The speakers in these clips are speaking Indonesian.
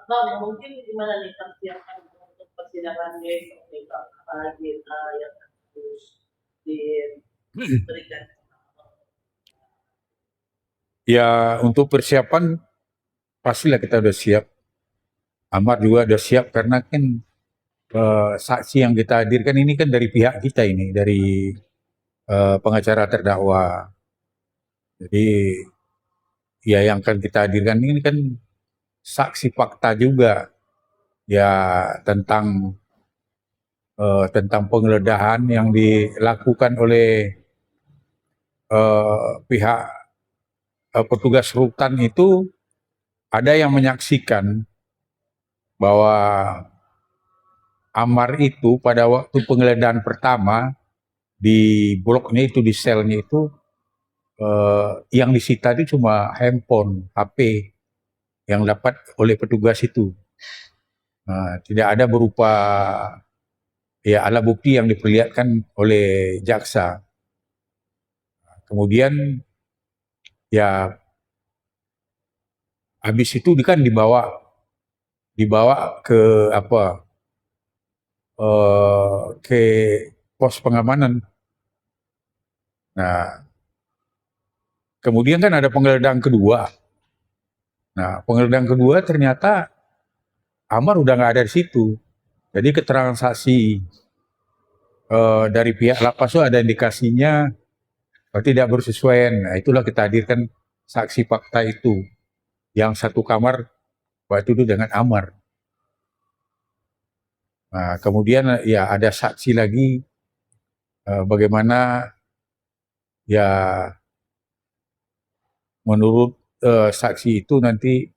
Bang, mungkin gimana nih persiapan untuk persidangan besok nih Bang? Apalagi yang harus diberikan. Ya, untuk persiapan pastilah kita udah siap. Amar juga udah siap karena kan saksi yang kita hadirkan ini kan dari pihak kita ini, dari pengacara terdakwa. Jadi ya yang akan kita hadirkan ini kan saksi fakta juga ya tentang penggeledahan yang dilakukan oleh pihak petugas rutan itu ada yang menyaksikan bahwa Amar itu pada waktu penggeledahan pertama di bloknya itu di selnya itu yang disita itu cuma handphone, HP yang dapat oleh petugas itu. Tidak ada berupa ya alat bukti yang diperlihatkan oleh jaksa. Kemudian ya habis itu kan dibawa ke apa ke pos pengamanan. Nah, kemudian kan ada penggeledahan kedua. Nah, penggeledahan kedua ternyata Amar udah nggak ada di situ. Jadi keterangan saksi dari pihak lapas itu ada indikasinya tidak bersesuaian. Nah, itulah kita hadirkan saksi fakta itu yang satu kamar waktu itu dengan Amar. Nah, kemudian ya ada saksi lagi bagaimana ya menurut saksi itu nanti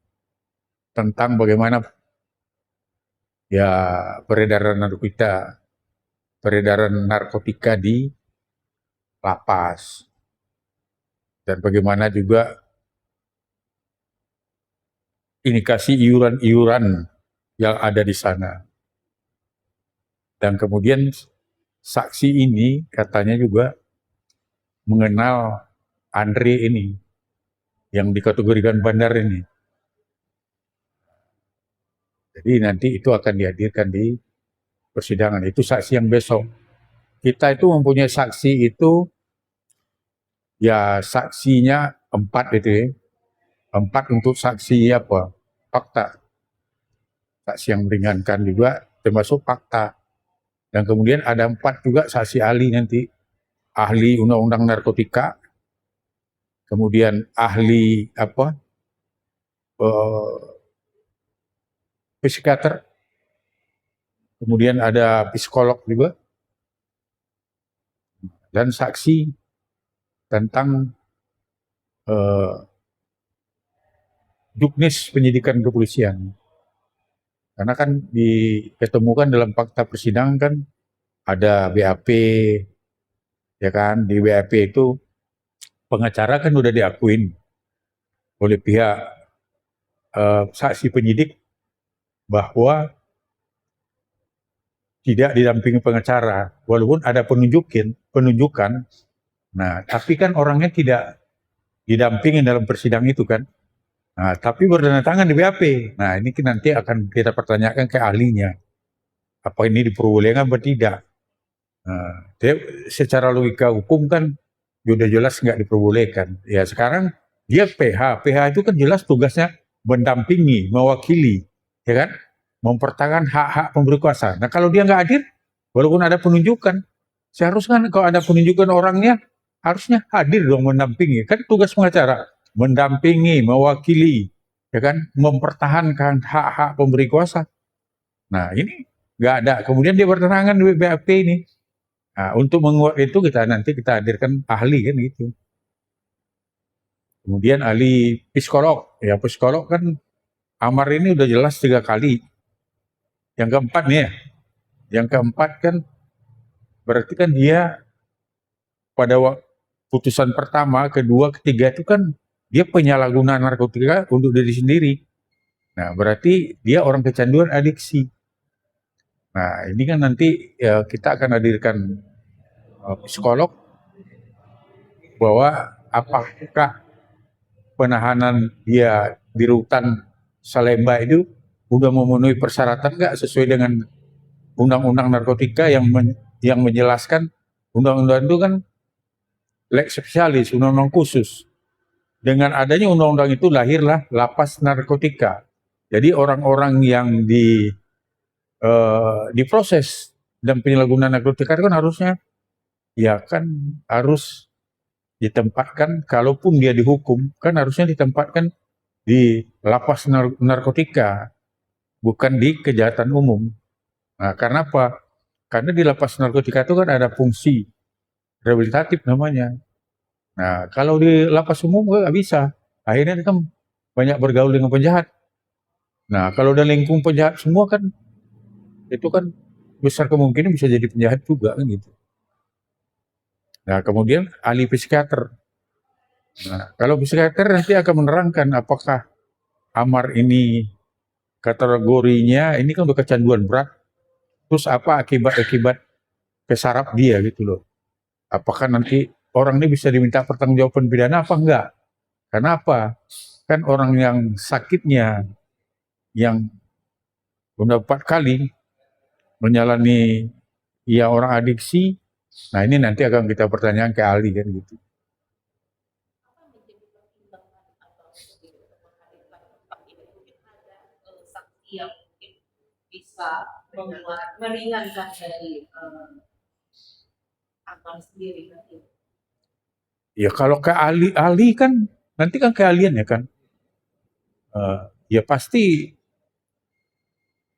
tentang bagaimana ya peredaran narkotika di lapas dan bagaimana juga indikasi iuran-iuran yang ada di sana. Dan kemudian saksi ini katanya juga mengenal Andre ini yang dikategorikan bandar ini. Jadi nanti itu akan dihadirkan di persidangan. Itu saksi yang besok. Kita itu mempunyai saksi itu ya saksinya 4 itu ya. 4 untuk saksi apa? Fakta. Saksi yang meringankan juga termasuk fakta. Dan kemudian ada 4 juga saksi ahli nanti. Ahli undang-undang narkotika, kemudian ahli eh, psikiater, kemudian ada psikolog juga, dan saksi tentang eh, juknis penyidikan kepolisian. Karena kan diketemukan dalam fakta persidangan kan ada BAP, ya kan, di BAP itu pengacara kan udah diakuin oleh pihak saksi penyidik bahwa tidak didampingi pengacara, walaupun ada penunjukan. Nah, tapi kan orangnya tidak didampingin dalam persidangan itu kan. Nah, tapi bertanda di BAP. Nah, ini nanti akan kita pertanyakan ke ahlinya. Apa ini diperbolehkan atau tidak? Nah, secara logika hukum kan sudah jelas nggak diperbolehkan. Ya sekarang dia PH. PH itu kan jelas tugasnya mendampingi, mewakili, ya kan? Mempertahankan hak-hak pemberi kuasa. Nah kalau dia nggak hadir, walaupun ada penunjukan, seharusnya kan kalau ada penunjukan orangnya, harusnya hadir dong mendampingi. Kan tugas pengacara, mendampingi, mewakili, ya kan? Mempertahankan hak-hak pemberi kuasa. Nah ini nggak ada. Kemudian dia bertentangan di BAP ini. Nah, untuk menguat itu kita hadirkan ahli kan gitu. Kemudian ahli psikolog, ya psikolog kan Amar ini udah jelas 3 kali. Yang keempat nih ya, yang keempat kan berarti kan dia pada putusan pertama, kedua, ketiga itu kan dia penyalahgunaan narkotika untuk diri sendiri. Nah berarti dia orang kecanduan adiksi. Nah ini kan nanti ya, kita akan hadirkan psikolog bahwa apakah penahanan dia di rutan Salemba itu udah memenuhi persyaratan nggak sesuai dengan undang-undang narkotika yang menjelaskan undang-undang itu kan lex specialis, undang-undang khusus. Dengan adanya undang-undang itu lahirlah lapas narkotika. Jadi orang-orang yang diproses dan penyalahgunaan narkotika itu kan harusnya ya kan harus ditempatkan, kalaupun dia dihukum kan harusnya ditempatkan di lapas narkotika, bukan di kejahatan umum. Nah, karena apa? Karena di lapas narkotika itu kan ada fungsi rehabilitatif namanya. Nah, kalau di lapas umum nggak bisa. Akhirnya kan banyak bergaul dengan penjahat. Nah, kalau udah lingkung penjahat semua kan, itu kan besar kemungkinan bisa jadi penjahat juga kan gitu. Nah, kemudian ahli psikiater. Nah, kalau psikiater nanti akan menerangkan apakah Amar ini kategorinya ini kan udah kecanduan berat. Terus apa akibat-akibat kesarap dia gitu loh. Apakah nanti orang ini bisa diminta pertanggungjawaban pidana apa enggak? Karena apa? Kan orang yang sakitnya yang udah 4 kali menjalani ya orang adiksi, nah ini nanti akan kita pertanyakan ke ahli kan gitu. Apa menjadi pertimbangan atau untuk menghadirkan tempat ini? Mungkin ada saksi yang mungkin bisa meringankan dari Amar sendiri kan. Ya kalau ke ahli kan nanti kan keahlian ya kan. Ya pasti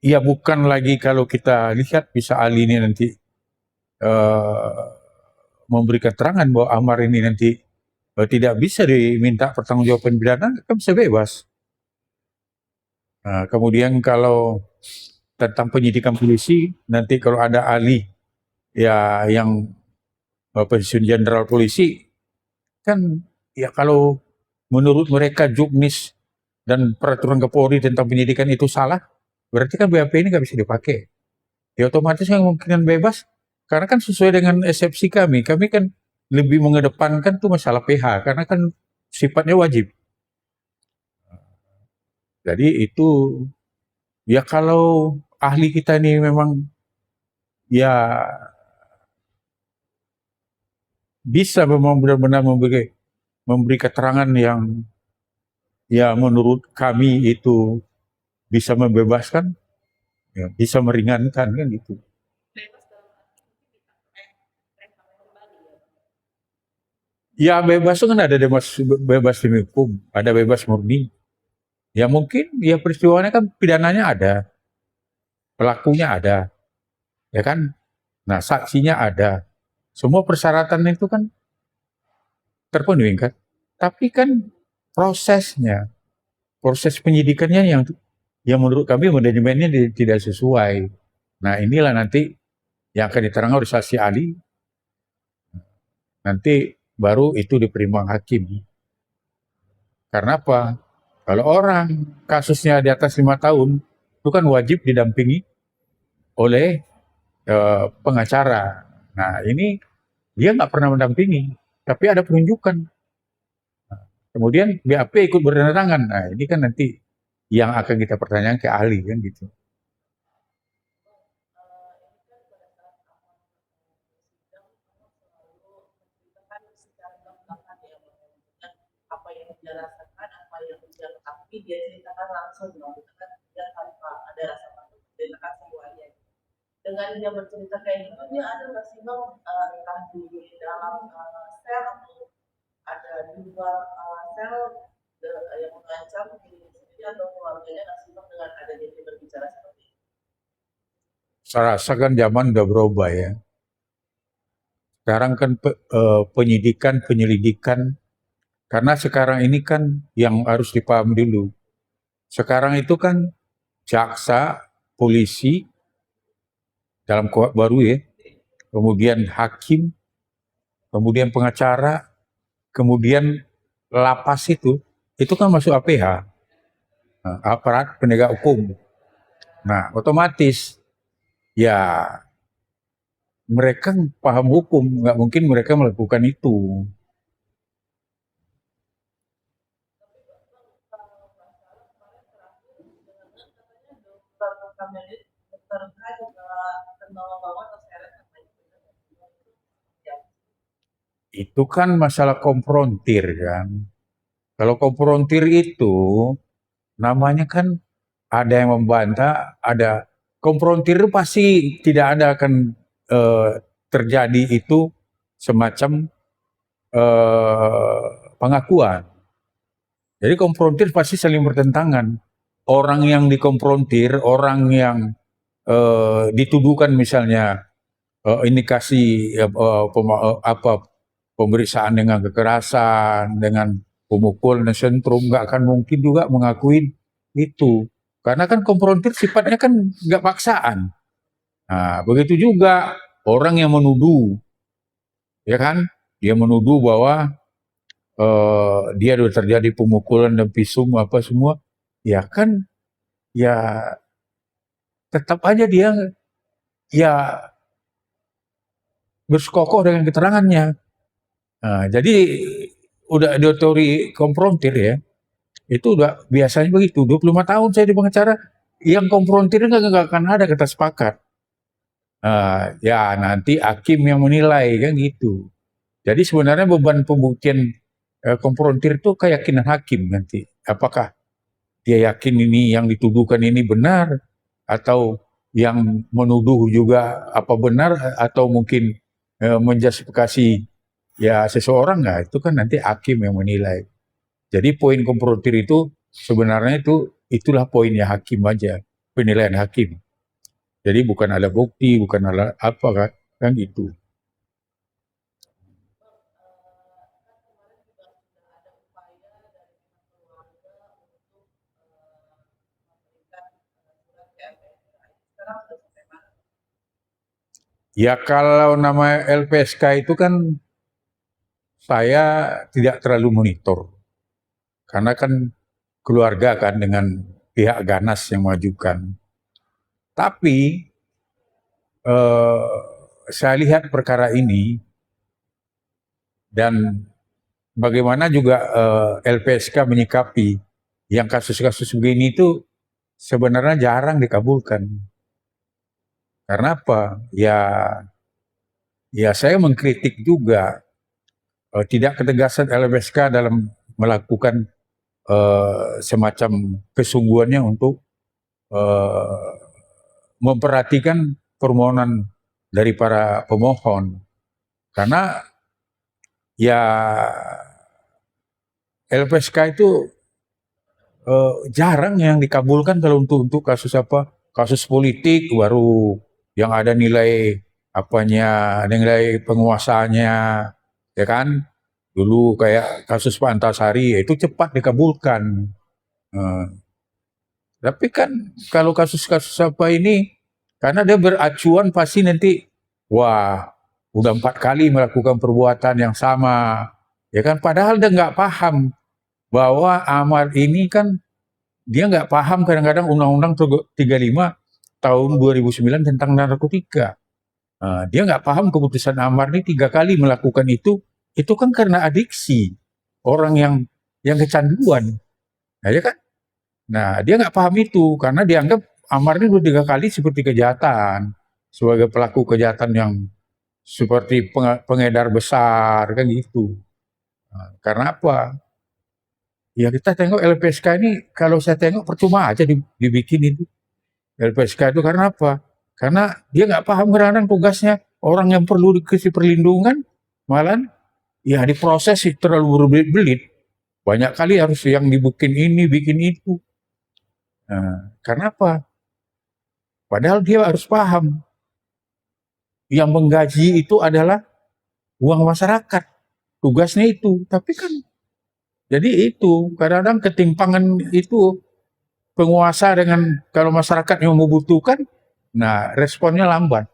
ya bukan lagi kalau kita lihat bisa ahli ini nanti memberi keterangan bahwa Amar ini nanti tidak bisa diminta pertanggungjawaban pidana, kan bisa bebas. Nah, kemudian kalau tentang penyidikan polisi, nanti kalau ada ahli ya yang pensiun jenderal polisi, kan ya kalau menurut mereka juknis dan peraturan Kapolri tentang penyidikan itu salah, berarti kan BAP ini nggak bisa dipakai. Ya otomatis yang kemungkinan bebas, karena kan sesuai dengan eksepsi kami kan lebih mengedepankan tuh masalah PH, karena kan sifatnya wajib. Jadi itu ya kalau ahli kita ini memang ya bisa memang benar-benar memberi keterangan yang ya menurut kami itu bisa membebaskan, ya, bisa meringankan kan gitu. Bebas dalam arti mereka kembali ya. Ya bebas itu kan ada bebas demi hukum, ada bebas murni. Ya mungkin ya peristiwanya kan pidananya ada, pelakunya ada, ya kan? Nah saksinya ada, semua persyaratan itu kan terpenuhi kan. Tapi kan prosesnya, proses penyidikannya yang menurut kami manajemennya tidak sesuai. Nah inilah nanti yang akan diterangkan oleh saksi ahli, nanti baru itu diperimbang hakim. Karena apa? Kalau orang kasusnya di atas 5 tahun, itu kan wajib didampingi oleh pengacara. Nah ini dia nggak pernah mendampingi, tapi ada penunjukan. Kemudian BAP ikut bertanda Nah ini kan nanti yang akan kita pertanyakan ke ahli kan gitu. Ini kan pada saat Amar sidang, Amar selalu menceritakan secara gamblang ya, menunjukkan apa yang dia rasakan, apa yang dia ketahui, dia ceritakan langsung, menunjukkan dia tanpa ada rasa takut, ceritakan semuanya. Dengan dia bercerita kayak gitu, dia ada nggak sih bang, entah di dalam sel atau ada di luar sel yang mengancam diri sendiri atau keluarganya nggak sih bang dengan adanya dia berbicara seperti itu? Saya rasa kan zaman udah berubah ya. Sekarang kan penyidikan, penyelidikan, karena sekarang ini kan yang harus dipahami dulu. Sekarang itu kan jaksa, polisi, dalam kuhap baru ya, kemudian hakim, kemudian pengacara, kemudian lapas itu kan masuk APH, aparat penegak hukum. Nah, otomatis ya mereka paham hukum, nggak mungkin mereka melakukan itu. Itu kan masalah komprontir kan. Kalau komprontir itu namanya kan ada yang membantah, ada komprontir itu pasti tidak ada akan eh, terjadi itu semacam pengakuan. Jadi komprontir pasti saling bertentangan. Orang yang dikonfrontir, orang yang dituduhkan misalnya indikasi apa pemeriksaan dengan kekerasan, dengan pemukul dan sentrum, nggak akan mungkin juga mengakuin itu. Karena kan konfrontir sifatnya kan nggak paksaan. Nah, begitu juga orang yang menuduh, ya kan? Dia menuduh bahwa dia sudah terjadi pemukulan dan visum apa semua, ya kan? Ya tetap aja dia ya berskokoh dengan keterangannya. Nah, jadi udah ada teori konfrontir ya, itu udah biasanya begitu. 25 tahun saya di pengacara, yang konfrontir nggak akan ada kata sepakat. Ya nanti hakim yang menilai kan gitu. Jadi sebenarnya beban pembuktian konfrontir itu keyakinan hakim nanti. Apakah dia yakin ini yang dituduhkan ini benar, atau yang menuduh juga apa benar, atau mungkin menjustifikasi ya seseorang, nggak itu kan nanti hakim yang menilai. Jadi poin konfrontir itu sebenarnya itulah poinnya hakim aja, penilaian hakim. Jadi bukan ada bukti, bukan ada apa kan itu. Kan kemarin juga sudah ada upaya dari pihak keluarga untuk memberikan surat ke LPSK. Sekarang sudah sampai mana? Ya kalau nama LPSK itu kan saya tidak terlalu monitor, karena kan keluarga kan dengan pihak Ganas yang mengajukan. Tapi eh, saya lihat perkara ini dan bagaimana juga LPSK menyikapi yang kasus-kasus begini itu sebenarnya jarang dikabulkan. Karena apa? Ya saya mengkritik juga tidak ketegasan LPSK dalam melakukan semacam kesungguhannya untuk eh, memperhatikan permohonan dari para pemohon. Karena ya LPSK itu jarang yang dikabulkan kalau untuk kasus apa, kasus politik baru yang ada nilai apanya, nilai penguasanya, ya kan? Dulu kayak kasus Pak Antasari itu cepat dikabulkan. Eh, tapi kan kalau kasus-kasus apa ini, karena dia beracuan pasti nanti, wah, udah 4 kali melakukan perbuatan yang sama, ya kan? Padahal dia nggak paham bahwa Amar ini kan dia nggak paham kadang-kadang Undang-Undang 35 tahun 2009 tentang narkotika. Dia nggak paham keputusan Amar ini 3 kali melakukan itu kan karena adiksi orang yang kecanduan, nah, ya kan? Nah dia nggak paham itu karena dianggap Amar ini udah 3 kali seperti kejahatan, sebagai pelaku kejahatan yang seperti pengedar besar kan gitu. Karena apa? Ya kita tengok LPSK ini, kalau saya tengok percuma aja dibikin itu. LPSK itu karena apa? Karena dia nggak paham kadang-kadang tugasnya, orang yang perlu dikasih perlindungan malah ya diproses terlalu berbelit-belit. Banyak kali harus yang dibikin ini, bikin itu. Nah, karena apa? Padahal dia harus paham yang menggaji itu adalah uang masyarakat. Tugasnya itu. Tapi kan jadi itu kadang-kadang ketimpangan itu penguasa dengan kalau masyarakat yang membutuhkan, nah responnya lambat.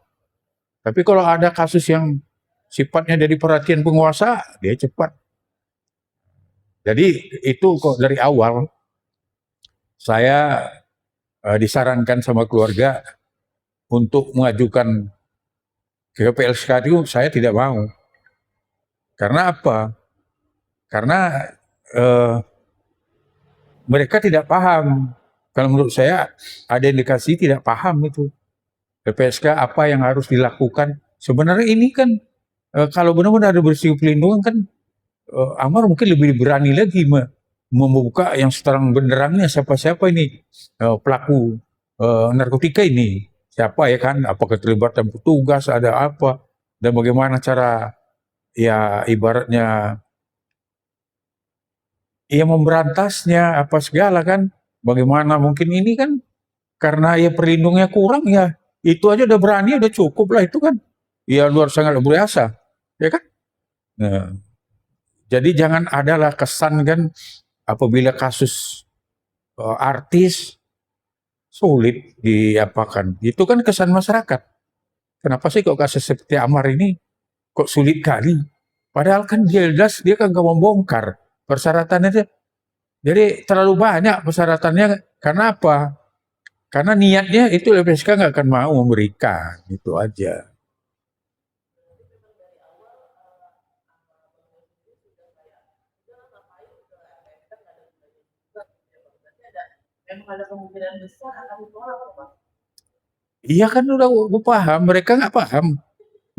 Tapi kalau ada kasus yang sifatnya dari perhatian penguasa, dia cepat. Jadi itu kok dari awal saya disarankan sama keluarga untuk mengajukan ke PLSK itu saya tidak mau. Karena apa? Karena eh, mereka tidak paham. Kalau menurut saya ada indikasi tidak paham itu. LPSK apa yang harus dilakukan. Sebenarnya ini kan kalau benar-benar ada bersih pelindungan kan Amar mungkin lebih berani lagi membuka yang seterang benderangnya siapa-siapa ini pelaku narkotika ini, siapa ya kan, apa keterlibatan petugas, ada apa, dan bagaimana cara ya ibaratnya ya memberantasnya apa segala kan, bagaimana mungkin ini kan karena ya perlindungnya kurang ya, itu aja udah berani udah cukup lah itu kan, ya luar sangat luar biasa, ya kan. Nah, jadi jangan adalah kesan kan apabila kasus artis sulit diapakan. Itu kan kesan masyarakat. Kenapa sih kok kasus seperti Amar ini kok sulit kali? Padahal kan dia jelas dia kan gak membongkar persyaratannya. Jadi terlalu banyak persyaratannya. Karena apa? Karena niatnya itu LPSK nggak akan mau memberikan. Itu aja. memang ada kemungkinan besar akan ditolak loh, Pak. Iya kan udah gue paham. Mereka nggak paham.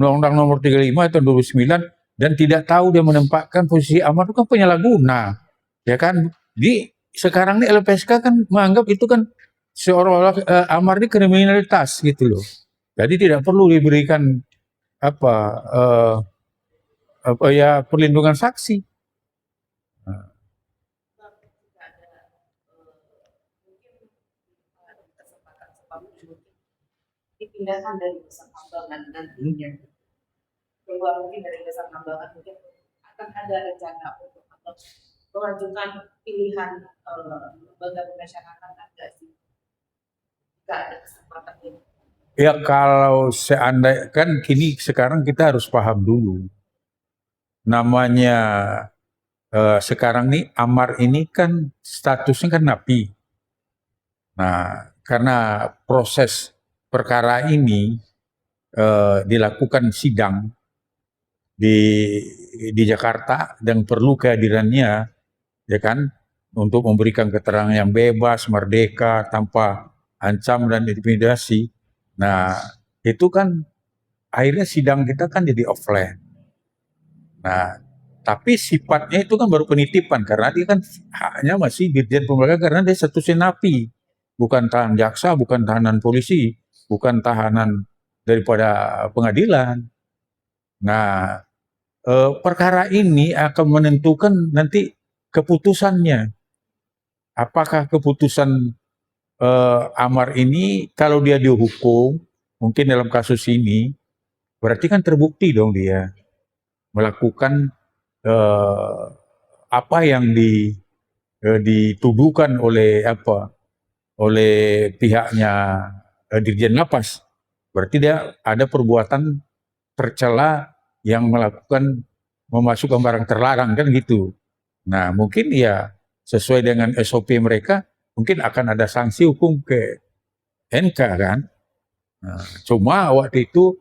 Undang-Undang nomor 35 tahun 2009 dan tidak tahu dia menempatkan posisi Amar itu kan penyalahguna. Ya kan? Di sekarang ini LPSK kan menganggap itu kan seolah-olah Amar ini kriminalitas gitu loh. Jadi tidak perlu diberikan apa apa ya perlindungan saksi. Nah, Bang, jika ada mungkin ada kesempatan seperti mungkin dipindahkan dari Nusa Kambangan nantinya. Keluar mungkin dari Nusa Kambangan mungkin akan ada rencana untuk atau mengajukan pilihan lembaga pemasyarakatan nggak sih? Jika ada kesempatan ini. ya kalau seandainya kan kini sekarang kita harus paham dulu namanya sekarang nih Amar ini kan statusnya kan napi. Nah, karena proses perkara ini dilakukan sidang di Jakarta dan perlu kehadirannya, ya kan, untuk memberikan keterangan yang bebas, merdeka, tanpa ancam dan intimidasi. Nah, itu kan akhirnya sidang kita kan jadi offline. Nah, tapi sifatnya itu kan baru penitipan karena dia kan haknya masih Dirjen Pemberdayaan karena dia statusnya napi, bukan tahanan jaksa, bukan tahanan polisi, bukan tahanan daripada pengadilan. Nah, perkara ini akan menentukan nanti keputusannya. Apakah keputusan Amar ini kalau dia dihukum, mungkin dalam kasus ini, berarti kan terbukti dong dia melakukan eh, apa yang dituduhkan oleh pihaknya Dirjen Lapas. Berarti dia ada perbuatan tercela yang melakukan memasukkan barang terlarang kan gitu. Nah mungkin ya sesuai dengan SOP mereka mungkin akan ada sanksi hukum ke NK kan. Nah, cuma waktu itu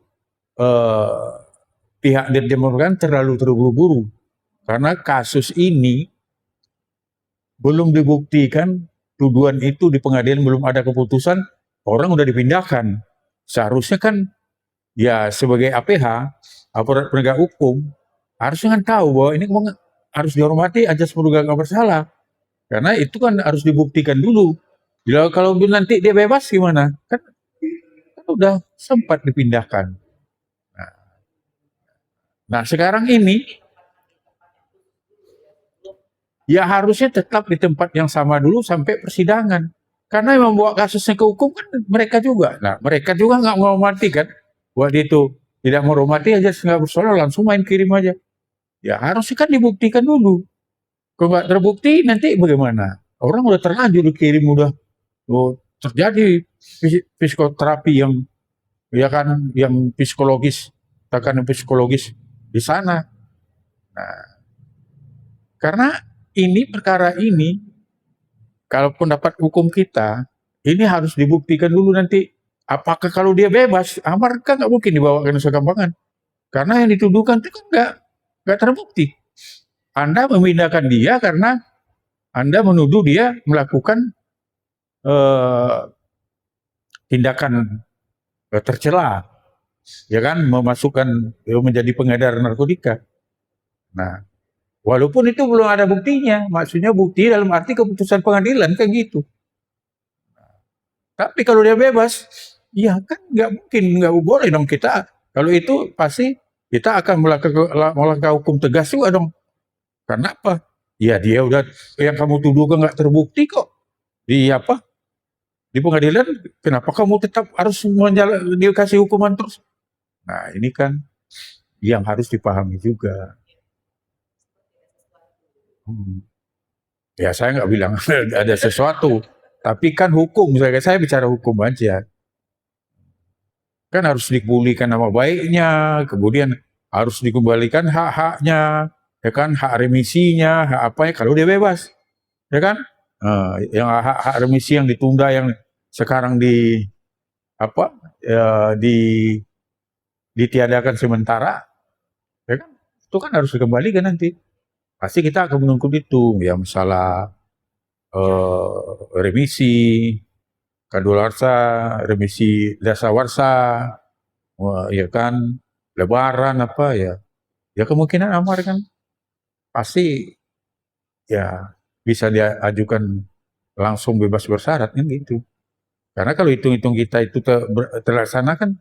eh, pihak Dirjen kan terlalu terburu-buru karena kasus ini belum dibuktikan, tuduhan itu di pengadilan belum ada keputusan, orang udah dipindahkan. Seharusnya kan ya sebagai APH, aparat penegak hukum, harusnya kan tahu bahwa ini harus dihormati ajas praduga nggak bersalah. Karena itu kan harus dibuktikan dulu. Kalau nanti dia bebas gimana? Kan udah sempat dipindahkan. Nah, nah sekarang ini ya harusnya tetap di tempat yang sama dulu sampai persidangan. Karena yang membawa kasusnya ke hukum kan mereka juga. Nah, mereka juga nggak menghormati kan. Waktu itu tidak menghormati aja nggak bersalah langsung main kirim aja. Ya harusnya kan dibuktikan dulu. Kalau nggak terbukti nanti bagaimana? Orang udah terlanjur dikirim udah terjadi psikoterapi yang ya kan yang psikologis, tekanan psikologis di sana. Nah, karena ini perkara ini kalau pendapat hukum kita ini harus dibuktikan dulu nanti apakah kalau dia bebas Amar kan nggak mungkin dibawa ke Nusa Kambangan karena yang dituduhkan itu kan nggak terbukti. Anda memindahkan dia karena Anda menuduh dia melakukan tindakan tercela. ya kan, memasukkan menjadi pengedar narkotika. Nah, walaupun itu belum ada buktinya, maksudnya bukti dalam arti keputusan pengadilan kan gitu. Tapi kalau dia bebas, ya kan nggak mungkin, nggak boleh dong kita. Kalau itu pasti kita akan melangkah hukum tegas juga dong. Karena apa? Ya dia udah, yang kamu tuduh kan nggak terbukti kok. Di apa? Di pengadilan, kenapa kamu tetap harus dikasih hukuman terus? Nah ini kan yang harus dipahami juga. Hmm. Ya saya nggak bilang ada sesuatu, tapi kan hukum. Saya bicara hukum aja. Kan harus dipulihkan nama baiknya, kemudian harus dikembalikan hak-haknya, ya kan, hak remisinya, hak apa ya kalau dia bebas, ya kan. Yang hak remisi yang ditunda yang sekarang di apa ya, ditiadakan sementara, ya kan, itu kan harus dikembalikan nanti. Pasti kita akan menuntut itu, ya masalah remisi, kadaluarsa, remisi dasawarsa, ya kan, lebaran apa ya, ya kemungkinan amar kan pasti ya bisa dia ajukan langsung bebas bersyarat kan gitu. Karena kalau hitung-hitung kita itu terlaksana kan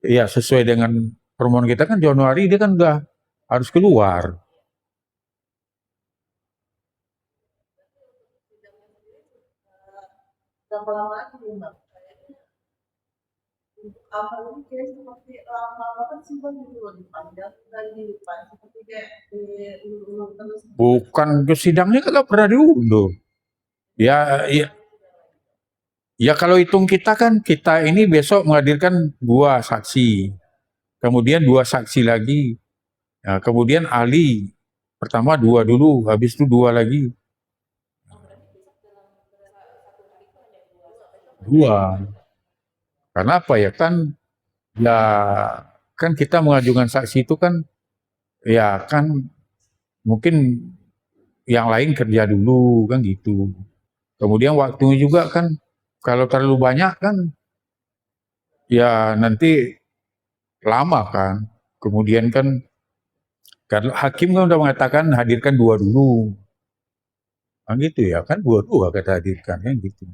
ya sesuai dengan permohonan kita kan Januari dia kan udah harus keluar. Berapa lama lagi nih Bang? Untuk amal ini kayak seperti lama-lama kan simpan gitu loh, dipanjang dan dipanjang seperti kayak diulur terus. Bukan ke sidangnya kan nggak pernah diundur. Ya kalau hitung kita kan kita ini besok menghadirkan 2 saksi, kemudian 2 saksi lagi, ya, kemudian ahli pertama 2 dulu, habis itu 2 lagi, 2. Karena apa ya kan, ya kan kita mengajukan saksi itu kan, ya kan mungkin yang lain kerja dulu kan gitu. Kemudian waktunya juga kan kalau terlalu banyak kan ya nanti lama kan. Kemudian kan karena hakim kan udah mengatakan hadirkan 2 dulu. Kan gitu ya kan 2 kata hadirkan kan gitu.